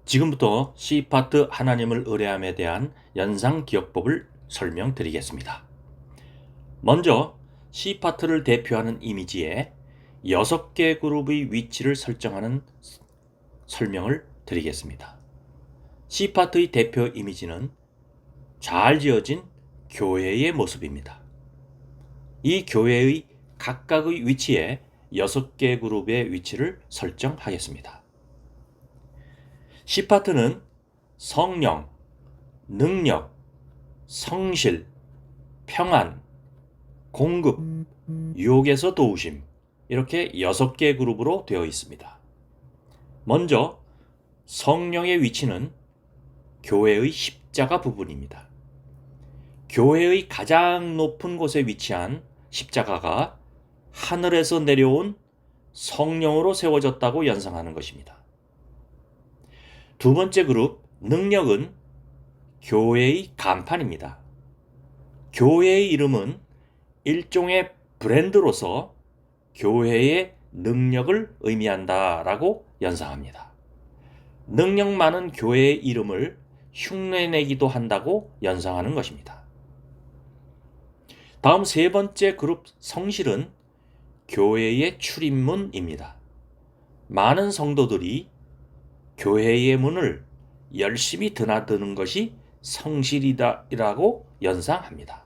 지금부터 C파트 하나님을 의뢰함에 대한 연상기억법을 설명드리겠습니다. 먼저 C파트를 대표하는 이미지에 6개 그룹의 위치를 설정하는 설명을 드리겠습니다. C파트의 대표 이미지는 잘 지어진 교회의 모습입니다. 이 교회의 각각의 위치에 6개 그룹의 위치를 설정하겠습니다. C파트는 성령, 능력, 성실, 평안, 공급, 유혹에서 도우심 이렇게 6개 그룹으로 되어 있습니다. 먼저 성령의 위치는 교회의 십자가 부분입니다. 교회의 가장 높은 곳에 위치한 십자가가 하늘에서 내려온 성령으로 세워졌다고 연상하는 것입니다. 두 번째 그룹, 능력은 교회의 간판입니다. 교회의 이름은 일종의 브랜드로서 교회의 능력을 의미한다라고 연상합니다. 능력 많은 교회의 이름을 흉내내기도 한다고 연상하는 것입니다. 다음 세 번째 그룹, 성실은 교회의 출입문입니다. 많은 성도들이 교회의 문을 열심히 드나드는 것이 성실이다라고 연상합니다.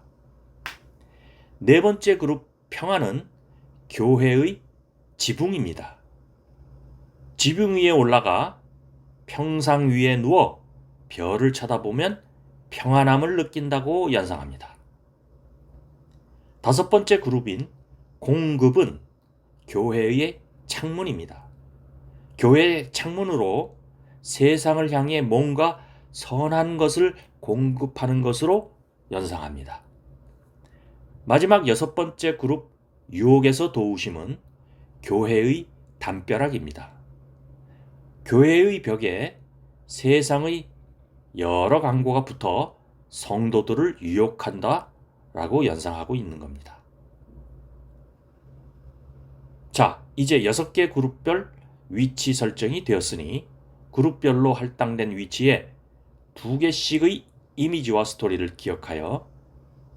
네 번째 그룹, 평안은 교회의 지붕입니다. 지붕 위에 올라가 평상 위에 누워 별을 쳐다보면 평안함을 느낀다고 연상합니다. 다섯 번째 그룹인 공급은 교회의 창문입니다. 교회의 창문으로 세상을 향해 뭔가 선한 것을 공급하는 것으로 연상합니다. 마지막 여섯 번째 그룹, 유혹에서 도우심은 교회의 담벼락입니다. 교회의 벽에 세상의 여러 광고가 붙어 성도들을 유혹한다라고 연상하고 있는 겁니다. 자, 이제 6개 그룹별 위치 설정이 되었으니 그룹별로 할당된 위치에 2개씩의 이미지와 스토리를 기억하여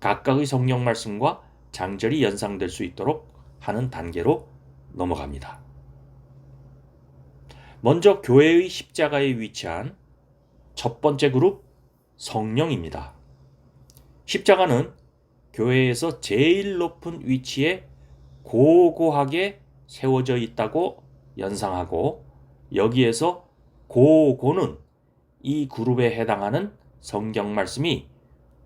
각각의 성경 말씀과 장절이 연상될 수 있도록 하는 단계로 넘어갑니다. 먼저 교회의 십자가에 위치한 첫 번째 그룹, 성령입니다. 십자가는 교회에서 제일 높은 위치에 고고하게 세워져 있다고 연상하고, 여기에서 고고는 이 그룹에 해당하는 성경 말씀이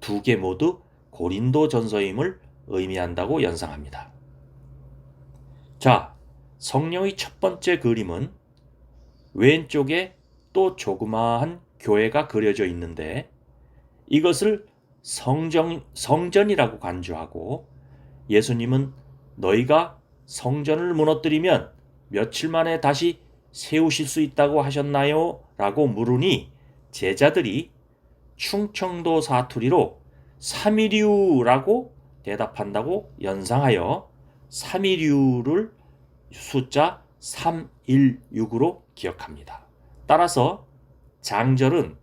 2개 모두 고린도전서임을 의미한다고 연상합니다. 자, 성령의 첫 번째 그림은 왼쪽에 또 조그마한 교회가 그려져 있는데, 이것을 성전이라고 간주하고, 예수님은 너희가 성전을 무너뜨리면 며칠 만에 다시 세우실 수 있다고 하셨나요? 라고 물으니 제자들이 충청도 사투리로 삼위류라고 대답한다고 연상하여 삼위류를 숫자 316으로 기억합니다. 따라서 장절은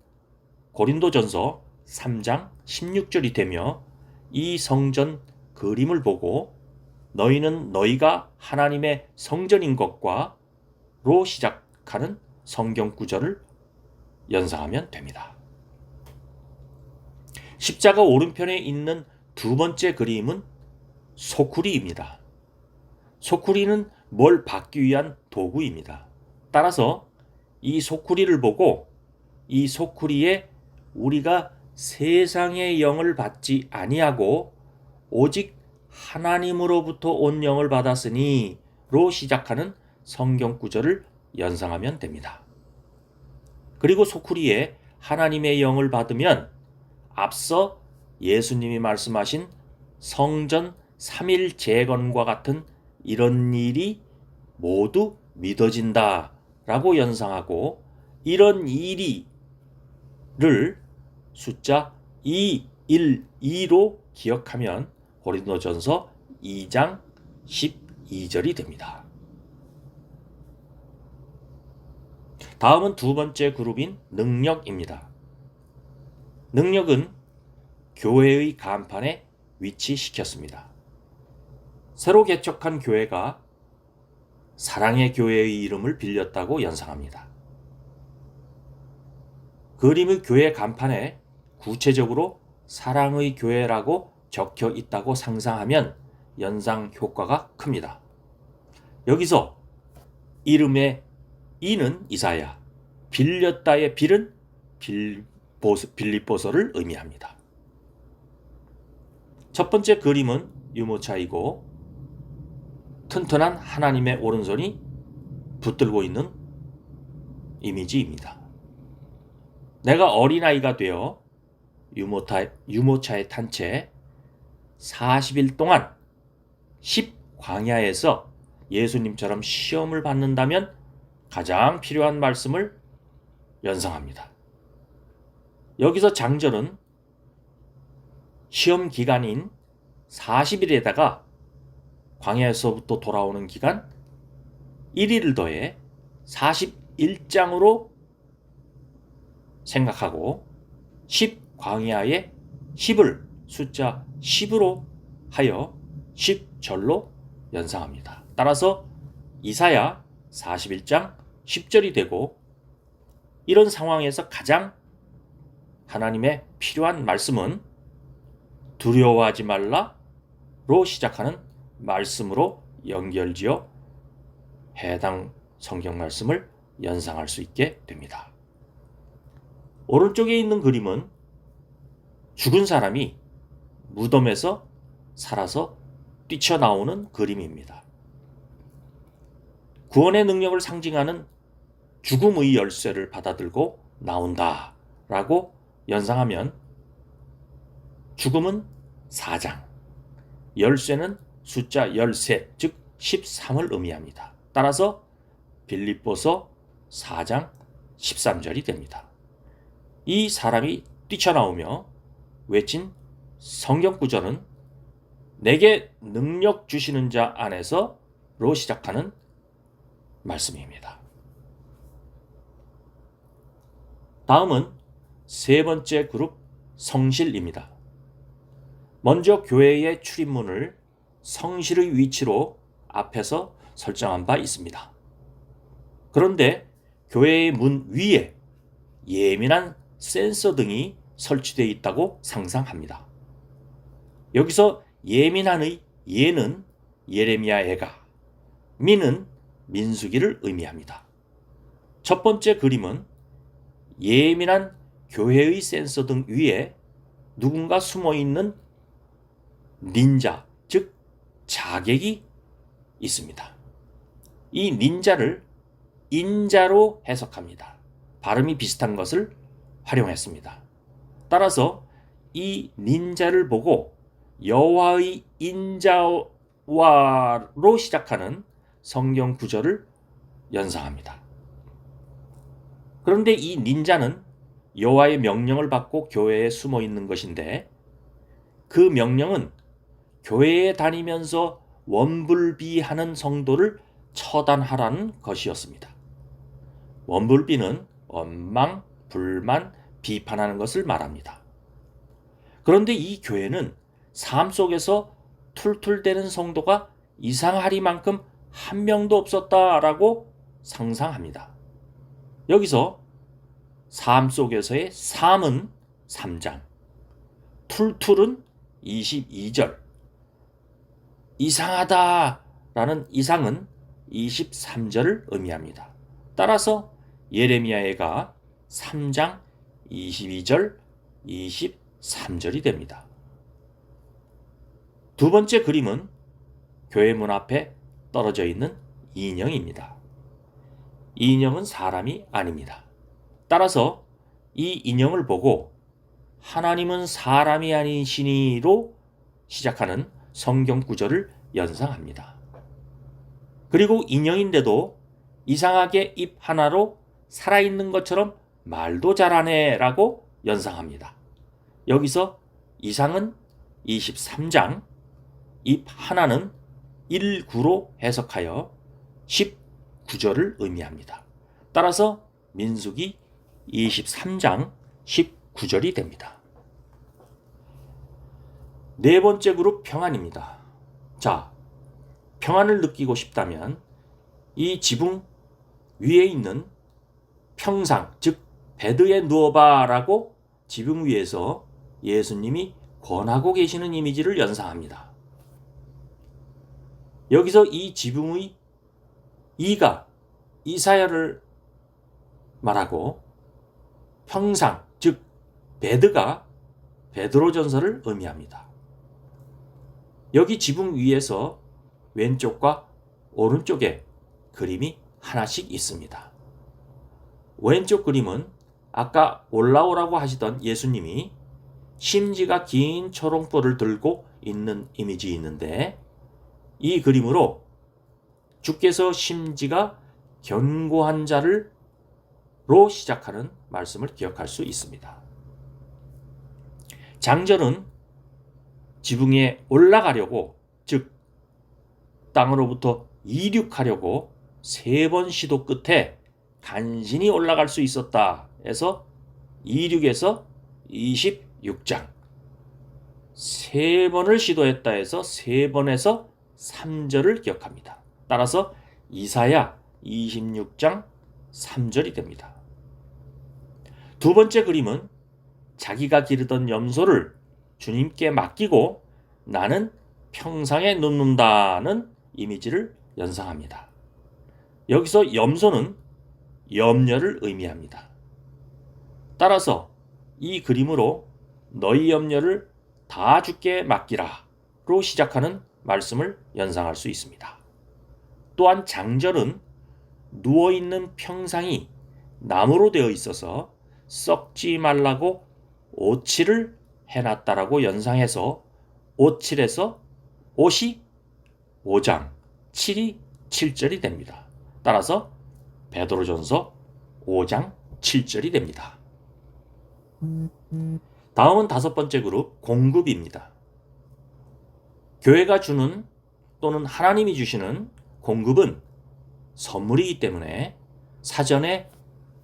고린도전서 3장 16절이 되며, 이 성전 그림을 보고 너희는 너희가 하나님의 성전인 것과 로 시작하는 성경 구절을 연상하면 됩니다. 십자가 오른편에 있는 두 번째 그림은 소쿠리입니다. 소쿠리는 뭘 받기 위한 도구입니다. 따라서 이 소쿠리를 보고 이 소쿠리에 우리가 세상의 영을 받지 아니하고 오직 하나님으로부터 온 영을 받았으니 로 시작하는 성경 구절을 연상하면 됩니다. 그리고 소쿠리에 하나님의 영을 받으면 앞서 예수님이 말씀하신 성전 3일 재건과 같은 이런 일이 모두 믿어진다 라고 연상하고, 이런 일이를 숫자 212로 기억하면 고린도전서 2장 12절이 됩니다. 다음은 두 번째 그룹인 능력입니다. 능력은 교회의 간판에 위치시켰습니다. 새로 개척한 교회가 사랑의 교회의 이름을 빌렸다고 연상합니다. 그림의 교회 간판에 구체적으로 사랑의 교회라고 적혀 있다고 상상하면 연상 효과가 큽니다. 여기서 이름의 이는 이사야, 빌렸다의 빌은 빌립보서를 의미합니다. 첫 번째 그림은 유모차이고 튼튼한 하나님의 오른손이 붙들고 있는 이미지입니다. 내가 어린아이가 되어 유모차에 탄 채 40일 동안 10광야에서 예수님처럼 시험을 받는다면 가장 필요한 말씀을 연상합니다. 여기서 장절은 시험 기간인 40일에다가 광야에서부터 돌아오는 기간 1일을 더해 41장으로 생각하고 10광야에 10을 숫자 10으로 하여 10절로 연상합니다. 따라서 이사야 41장 10절이 되고, 이런 상황에서 가장 하나님의 필요한 말씀은 두려워하지 말라로 시작하는 말씀으로 연결지어 해당 성경 말씀을 연상할 수 있게 됩니다. 오른쪽에 있는 그림은 죽은 사람이 무덤에서 살아서 뛰쳐나오는 그림입니다. 구원의 능력을 상징하는 죽음의 열쇠를 받아들고 나온다라고 연상하면 죽음은 4장, 열쇠는 숫자 13, 즉 13을 의미합니다. 따라서 빌립보서 4장 13절이 됩니다. 이 사람이 뛰쳐나오며 외친 성경 구절은 내게 능력 주시는 자 안에서로 시작하는 말씀입니다. 다음은 세 번째 그룹 성실입니다. 먼저 교회의 출입문을 성실의 위치로 앞에서 설정한 바 있습니다. 그런데 교회의 문 위에 예민한 센서 등이 설치되어 있다고 상상합니다. 여기서 예민한의 예는 예레미야 애가, 민은 민수기를 의미합니다. 첫 번째 그림은 예민한 교회의 센서 등 위에 누군가 숨어있는 닌자, 즉 자객이 있습니다. 이 닌자를 인자로 해석합니다. 발음이 비슷한 것을 활용했습니다. 따라서 이 닌자를 보고 여호와의 인자와로 시작하는 성경 구절을 연상합니다. 그런데 이 닌자는 여호와의 명령을 받고 교회에 숨어 있는 것인데, 그 명령은 교회에 다니면서 원불비하는 성도를 처단하라는 것이었습니다. 원불비는 원망, 불만, 비판하는 것을 말합니다. 그런데 이 교회는 삶 속에서 툴툴대는 성도가 이상하리만큼 한 명도 없었다라고 상상합니다. 여기서 삶 속에서의 삶은 3장, 툴툴은 22절, 이상하다라는 이상은 23절을 의미합니다. 따라서 예레미야가 3장 22절, 23절이 됩니다. 두 번째 그림은 교회 문 앞에 떨어져 있는 인형입니다. 이 인형은 사람이 아닙니다. 따라서 이 인형을 보고 하나님은 사람이 아니시니로 시작하는 성경 구절을 연상합니다. 그리고 인형인데도 이상하게 입 하나로 살아있는 것처럼 말도 잘하네 라고 연상합니다. 여기서 이상은 23장, 입 하나는 19로 해석하여 19절을 의미합니다. 따라서 민수기 23장 19절이 됩니다. 네 번째 그룹 평안입니다. 자, 평안을 느끼고 싶다면 이 지붕 위에 있는 평상, 즉 베드에 누워봐라고 지붕 위에서 예수님이 권하고 계시는 이미지를 연상합니다. 여기서 이 지붕의 이가 이사야를 말하고 평상, 즉 베드가 베드로전서를 의미합니다. 여기 지붕 위에서 왼쪽과 오른쪽에 그림이 하나씩 있습니다. 왼쪽 그림은 아까 올라오라고 하시던 예수님이 심지가 긴 초롱불을 들고 있는 이미지 있는데, 이 그림으로 주께서 심지가 견고한 자를 로 시작하는 말씀을 기억할 수 있습니다. 장절은 지붕에 올라가려고, 즉 땅으로부터 이륙하려고 3번 시도 끝에 간신히 올라갈 수 있었다 해서 이륙에서 26장, 3번을 시도했다 해서 3번에서 3절을 기억합니다. 따라서 이사야 26장 3절이 됩니다. 두 번째 그림은 자기가 기르던 염소를 주님께 맡기고 나는 평상에 눕는다는 이미지를 연상합니다. 여기서 염소는 염려를 의미합니다. 따라서 이 그림으로 너희 염려를 다 주께 맡기라로 시작하는 말씀을 연상할 수 있습니다. 또한 장절은 누워있는 평상이 나무로 되어 있어서 썩지 말라고 오칠을 해놨다라고 연상해서 오칠에서 옷이 5장, 7이 7절이 됩니다. 따라서 베드로전서 5장 7절이 됩니다. 다음은 다섯 번째 그룹 공급입니다. 교회가 주는 또는 하나님이 주시는 공급은 선물이기 때문에 사전에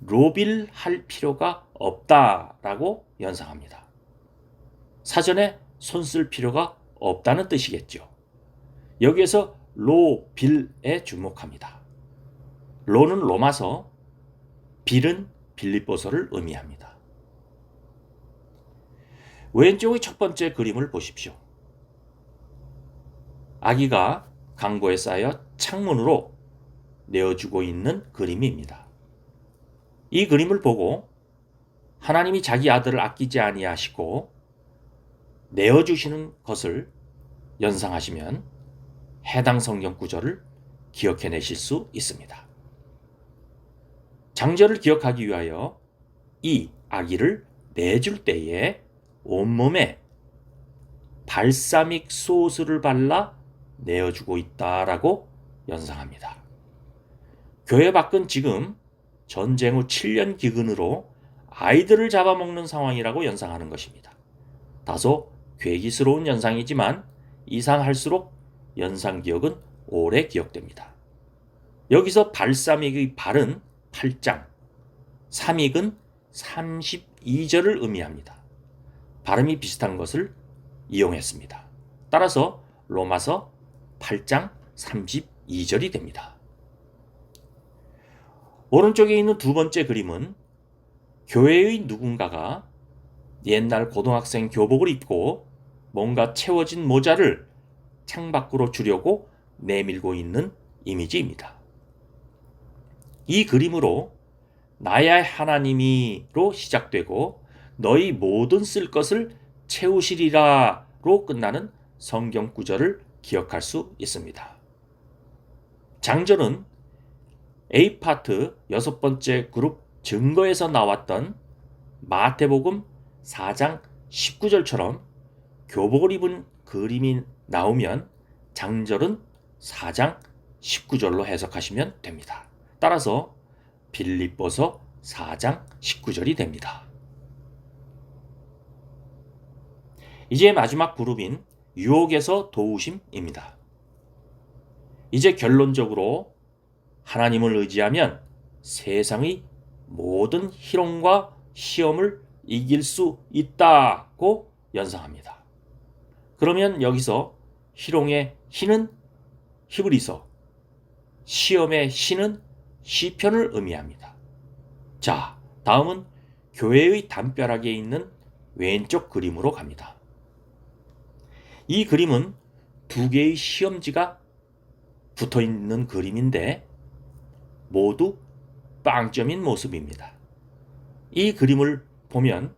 로빌할 필요가 없다라고 연상합니다. 사전에 손 쓸 필요가 없다는 뜻이겠죠. 여기에서 로빌에 주목합니다. 로는 로마서, 빌은 빌립보서를 의미합니다. 왼쪽의 첫 번째 그림을 보십시오. 아기가 강고에 쌓여 창문으로 내어주고 있는 그림입니다. 이 그림을 보고 하나님이 자기 아들을 아끼지 아니하시고 내어주시는 것을 연상하시면 해당 성경 구절을 기억해내실 수 있습니다. 장절을 기억하기 위하여 이 아기를 내줄 때에 온몸에 발사믹 소스를 발라 내어주고 있다라고 연상합니다. 교회 밖은 지금 전쟁 후 7년 기근으로 아이들을 잡아먹는 상황이라고 연상하는 것입니다. 다소 괴기스러운 연상이지만 이상할수록 연상 기억은 오래 기억됩니다. 여기서 발사믹의 발은 8장, 삼익은 32절을 의미합니다. 발음이 비슷한 것을 이용했습니다. 따라서 로마서 8장 32절이 됩니다. 오른쪽에 있는 두 번째 그림은 교회의 누군가가 옛날 고등학생 교복을 입고 뭔가 채워진 모자를 창밖으로 주려고 내밀고 있는 이미지입니다. 이 그림으로 나의 하나님이로 시작되고 너희 모든 쓸 것을 채우시리라로 끝나는 성경 구절을 기억할 수 있습니다. 장절은 A파트 여섯 번째 그룹 증거에서 나왔던 마태복음 4장 19절처럼 교복을 입은 그림이 나오면 장절은 4장 19절로 해석하시면 됩니다. 따라서 빌립보서 4장 19절이 됩니다. 이제 마지막 그룹인 유혹에서 도우심입니다. 이제 결론적으로 하나님을 의지하면 세상의 모든 희롱과 시험을 이길 수 있다고 연상합니다. 그러면 여기서 희롱의 희는 히브리서, 시험의 시는 시편을 의미합니다. 자, 다음은 교회의 담벼락에 있는 왼쪽 그림으로 갑니다. 이 그림은 두 개의 시험지가 붙어 있는 그림인데 모두 빵점인 모습입니다. 이 그림을 보면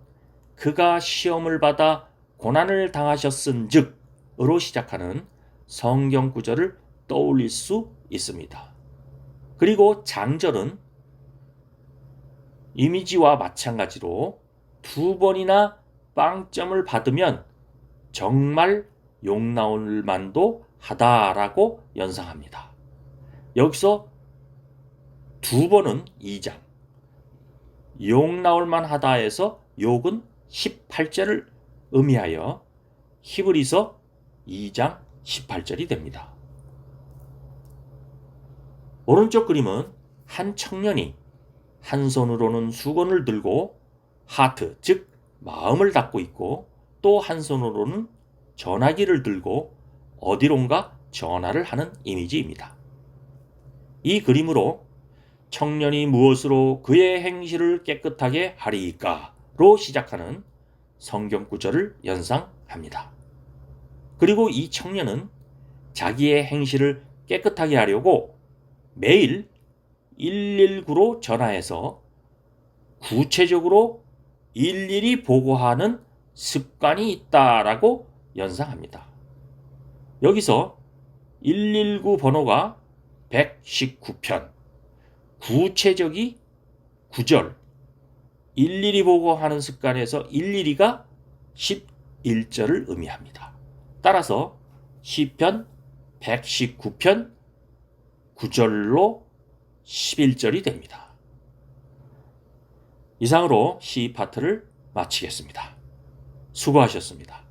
그가 시험을 받아 고난을 당하셨은즉으로 시작하는 성경 구절을 떠올릴 수 있습니다. 그리고 장절은 이미지와 마찬가지로 두 번이나 빵점을 받으면 정말 욕 나올 만도 하다라고 연상합니다. 여기서 두 번은 2장, 욕 나올 만하다에서 욕은 18절을 의미하여 히브리서 2장 18절이 됩니다. 오른쪽 그림은 한 청년이 한 손으로는 수건을 들고 하트, 즉 마음을 닫고 있고 또 한 손으로는 전화기를 들고 어디론가 전화를 하는 이미지입니다. 이 그림으로 청년이 무엇으로 그의 행실을 깨끗하게 하리이까로 시작하는 성경 구절을 연상합니다. 그리고 이 청년은 자기의 행실을 깨끗하게 하려고 매일 119로 전화해서 구체적으로 일일이 보고하는 습관이 있다라고 연상합니다. 여기서 119 번호가 119편, 구체적이 9절, 일일이 보고하는 습관에서 일일이가 11절을 의미합니다. 따라서 시편 119편 9절로 11절이 됩니다. 이상으로 시 파트를 마치겠습니다. 수고하셨습니다.